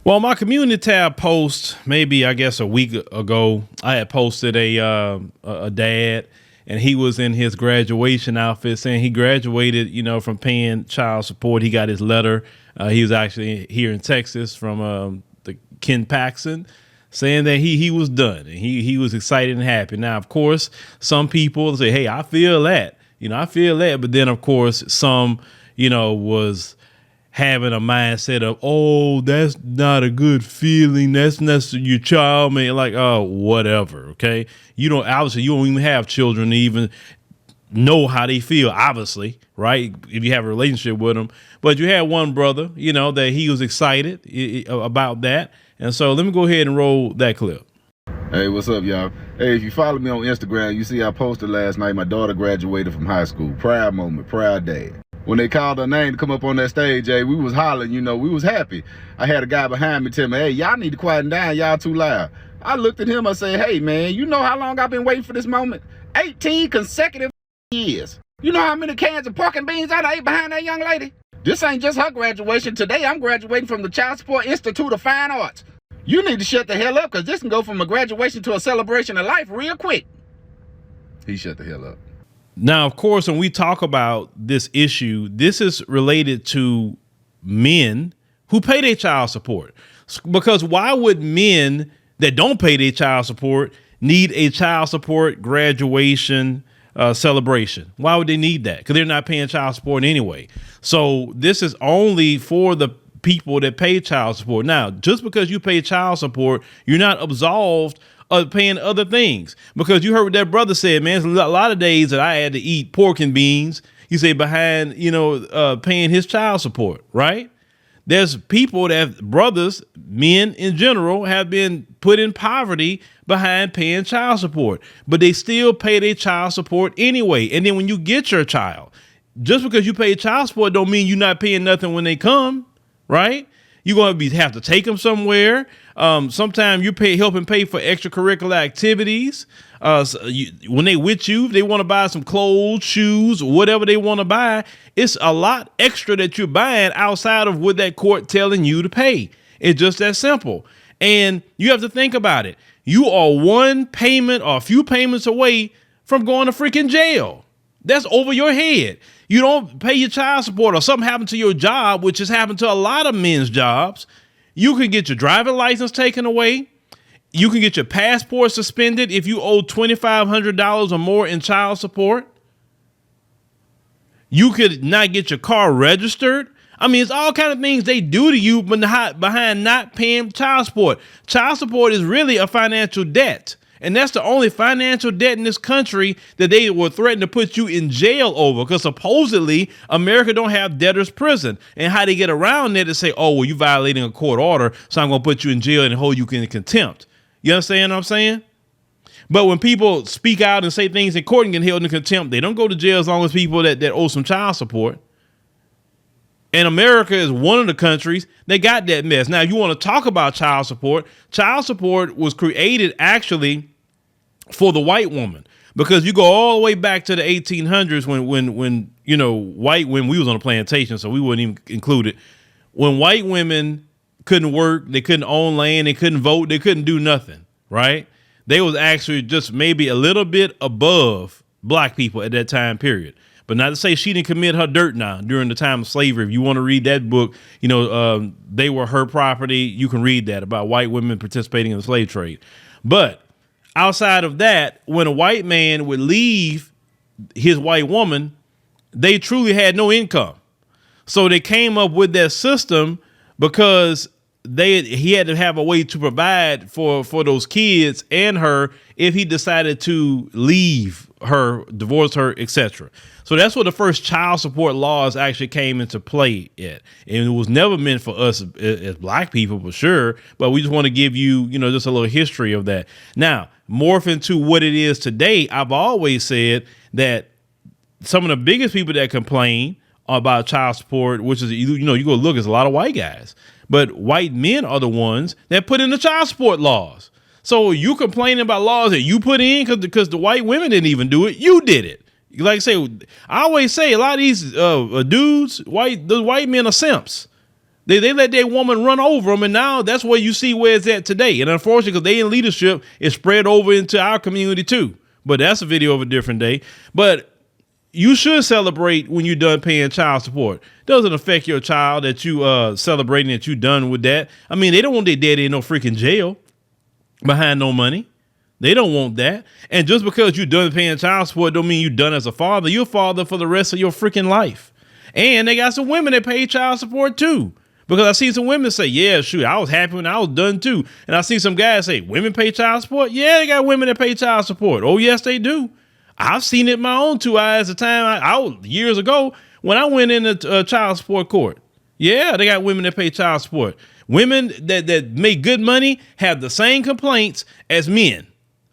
Well, my community tab post, maybe I guess a week ago, I had posted a dad, and he was in his graduation outfit saying he graduated, from paying child support. He got his letter. He was actually here in Texas from the Ken Paxson, saying that he was done, and he was excited and happy. Now, of course, some people say, "Hey, I feel that," I feel that, but then of course some, was having a mindset of, oh, that's not a good feeling. That's not your child, man. Like, oh, whatever. Okay. You don't even have children to even know how they feel, obviously, right? If you have a relationship with them, but you had one brother, that he was excited about that. And so let me go ahead and roll that clip. Hey, what's up, y'all? Hey, if you follow me on Instagram, you see I posted last night my daughter graduated from high school. Proud moment, proud dad. When they called her name to come up on that stage, hey, we was hollering, we was happy. I had a guy behind me tell me, hey, y'all need to quieten down, y'all too loud. I looked at him, I said, hey, man, you know how long I've been waiting for this moment? 18 consecutive years. You know how many cans of pork and beans I ate behind that young lady? This ain't just her graduation. Today, I'm graduating from the Child Support Institute of Fine Arts. You need to shut the hell up, because this can go from a graduation to a celebration of life real quick. He shut the hell up. Now, of course, when we talk about this issue, this is related to men who pay their child support. Because why would men that don't pay their child support need a child support graduation celebration? Why would they need that? Because they're not paying child support anyway. So this is only for the people that pay child support. Now, just because you pay child support, you're not absolved of paying other things, because you heard what that brother said, man. There's a lot of days that I had to eat pork and beans, you say, behind, paying his child support, right? There's people that brothers, men in general, have been put in poverty behind paying child support, but they still pay their child support anyway. And then when you get your child, just because you pay child support don't mean you're not paying nothing when they come, right? You're going to have to take them somewhere. Sometimes you helping pay for extracurricular activities. When they with you, they want to buy some clothes, shoes, whatever they want to buy. It's a lot extra that you're buying outside of what that court telling you to pay. It's just that simple. And you have to think about it. You are one payment or a few payments away from going to freaking jail. That's over your head. You don't pay your child support or something happened to your job, which has happened to a lot of men's jobs. You can get your driving license taken away. You can get your passport suspended if you owe $2,500 or more in child support. You could not get your car registered. I mean, it's all kind of things they do to you behind not paying child support. Child support is really a financial debt. And that's the only financial debt in this country that they were threatening to put you in jail over, because supposedly America don't have debtor's prison. And how they get around that is say, oh, well, you're violating a court order, so I'm going to put you in jail and hold you in contempt. You understand what I'm saying? But when people speak out and say things in court and get held in contempt, they don't go to jail as long as people that owe some child support. And America is one of the countries that got that mess. Now, if you want to talk about child support was created actually for the white woman, because you go all the way back to the 1800s when white women, we was on a plantation, so we wouldn't even include it. When white women couldn't work, they couldn't own land, they couldn't vote, they couldn't do nothing, right? They was actually just maybe a little bit above black people at that time period. But not to say she didn't commit her dirt now during the time of slavery. If you want to read that book, they were her property. You can read that about white women participating in the slave trade. But outside of that, when a white man would leave his white woman, they truly had no income. So they came up with that system because he had to have a way to provide for those kids and her if he decided to leave her, divorce her, etc. So that's where the first child support laws actually came into play at. And it was never meant for us as black people, for sure. But we just want to give you, just a little history of that. Now, morph into what it is today. I've always said that some of the biggest people that complain about child support, which is, you go look, it's a lot of white guys. But white men are the ones that put in the child support laws. So you complaining about laws that you put in because the white women didn't even do it. You did it. Like I say, I always say a lot of these dudes, the white men are simps. They let their woman run over them, and now that's where you see where it's at today. And unfortunately, because they in leadership, it's spread over into our community too. But that's a video of a different day. But you should celebrate when you're done paying child support. Doesn't affect your child that you celebrating that you done with that. I mean, they don't want their daddy in no freaking jail behind no money. They don't want that. And just because you're done paying child support don't mean you're done as a father. You're a father for the rest of your freaking life. And they got some women that pay child support too. Because I see some women say, yeah, shoot, I was happy when I was done too. And I see some guys say, women pay child support? Yeah, they got women that pay child support. Oh, yes, they do. I've seen it in my own two eyes the time years ago when I went into child support court. Yeah, they got women that pay child support. Women that make good money have the same complaints as men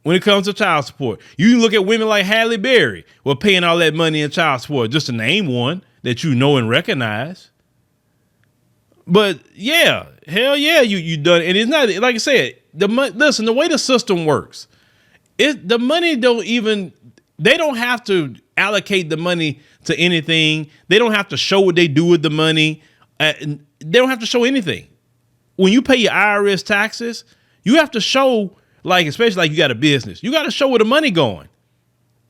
when it comes to child support. You can look at women like Halle Berry who are paying all that money in child support, just to name one that you know and recognize. But yeah, hell yeah, you done. And it's not, like I said, listen, the way the system works, the money they don't have to allocate the money to anything. They don't have to show what they do with the money. They don't have to show anything. When you pay your IRS taxes, you have to show, like, especially like you got a business, you got to show where the money going.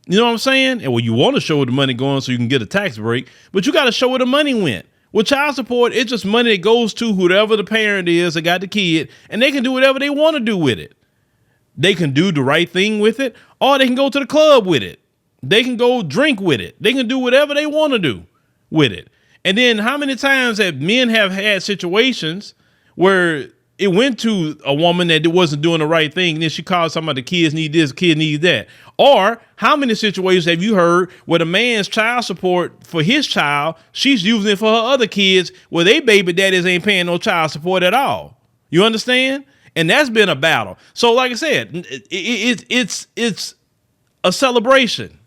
You know what I'm saying? And well, you want to show where the money going so you can get a tax break, but you got to show where the money went. With child support, it's just money that goes to whoever the parent is that got the kid, and they can do whatever they want to do with it. They can do the right thing with it, or they can go to the club with it. They can go drink with it. They can do whatever they want to do with it. And then how many times have men have had situations where it went to a woman that wasn't doing the right thing, and then she called somebody, the kids need this, kid needs that. Or how many situations have you heard where the man's child support for his child, she's using it for her other kids, where they baby daddies ain't paying no child support at all? You understand? And that's been a battle. So like I said, it's a celebration.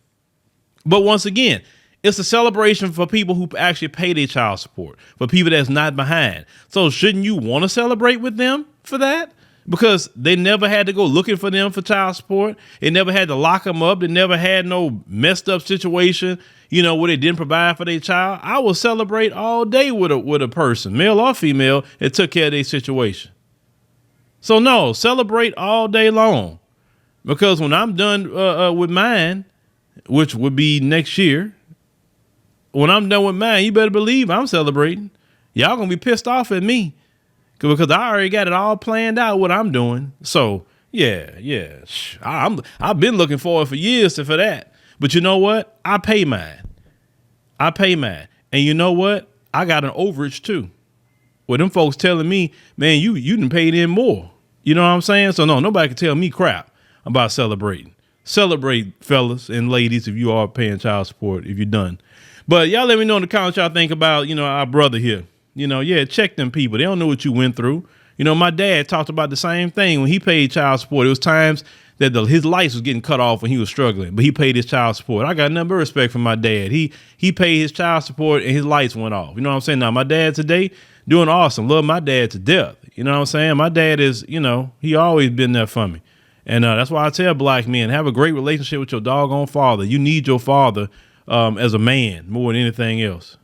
But once again, it's a celebration for people who actually pay their child support, for people that's not behind. So shouldn't you want to celebrate with them for that? Because they never had to go looking for them for child support. They never had to lock them up. They never had no messed up situation, where they didn't provide for their child. I will celebrate all day with a person, male or female, that took care of their situation. So no, celebrate all day long. Because when I'm done with mine, which would be next year, when I'm done with mine, you better believe I'm celebrating. Y'all gonna be pissed off at me because I already got it all planned out what I'm doing. So yeah, I've been looking forward for years for that. But you know what? I pay mine. And you know what? I got an overage too. Well, them folks telling me, man, you done paid in more. You know what I'm saying? So no, nobody can tell me crap about celebrating. Celebrate, fellas and ladies, if you are paying child support, if you're done. But y'all let me know in the comments y'all think about, our brother here. Check them people. They don't know what you went through. My dad talked about the same thing when he paid child support. It was times that his lights was getting cut off when he was struggling, but he paid his child support. I got nothing but respect for my dad. He paid his child support and his lights went off. You know what I'm saying? Now, my dad today doing awesome. Love my dad to death. You know what I'm saying? My dad is, he always been there for me. And that's why I tell black men, have a great relationship with your doggone father. You need your father as a man more than anything else.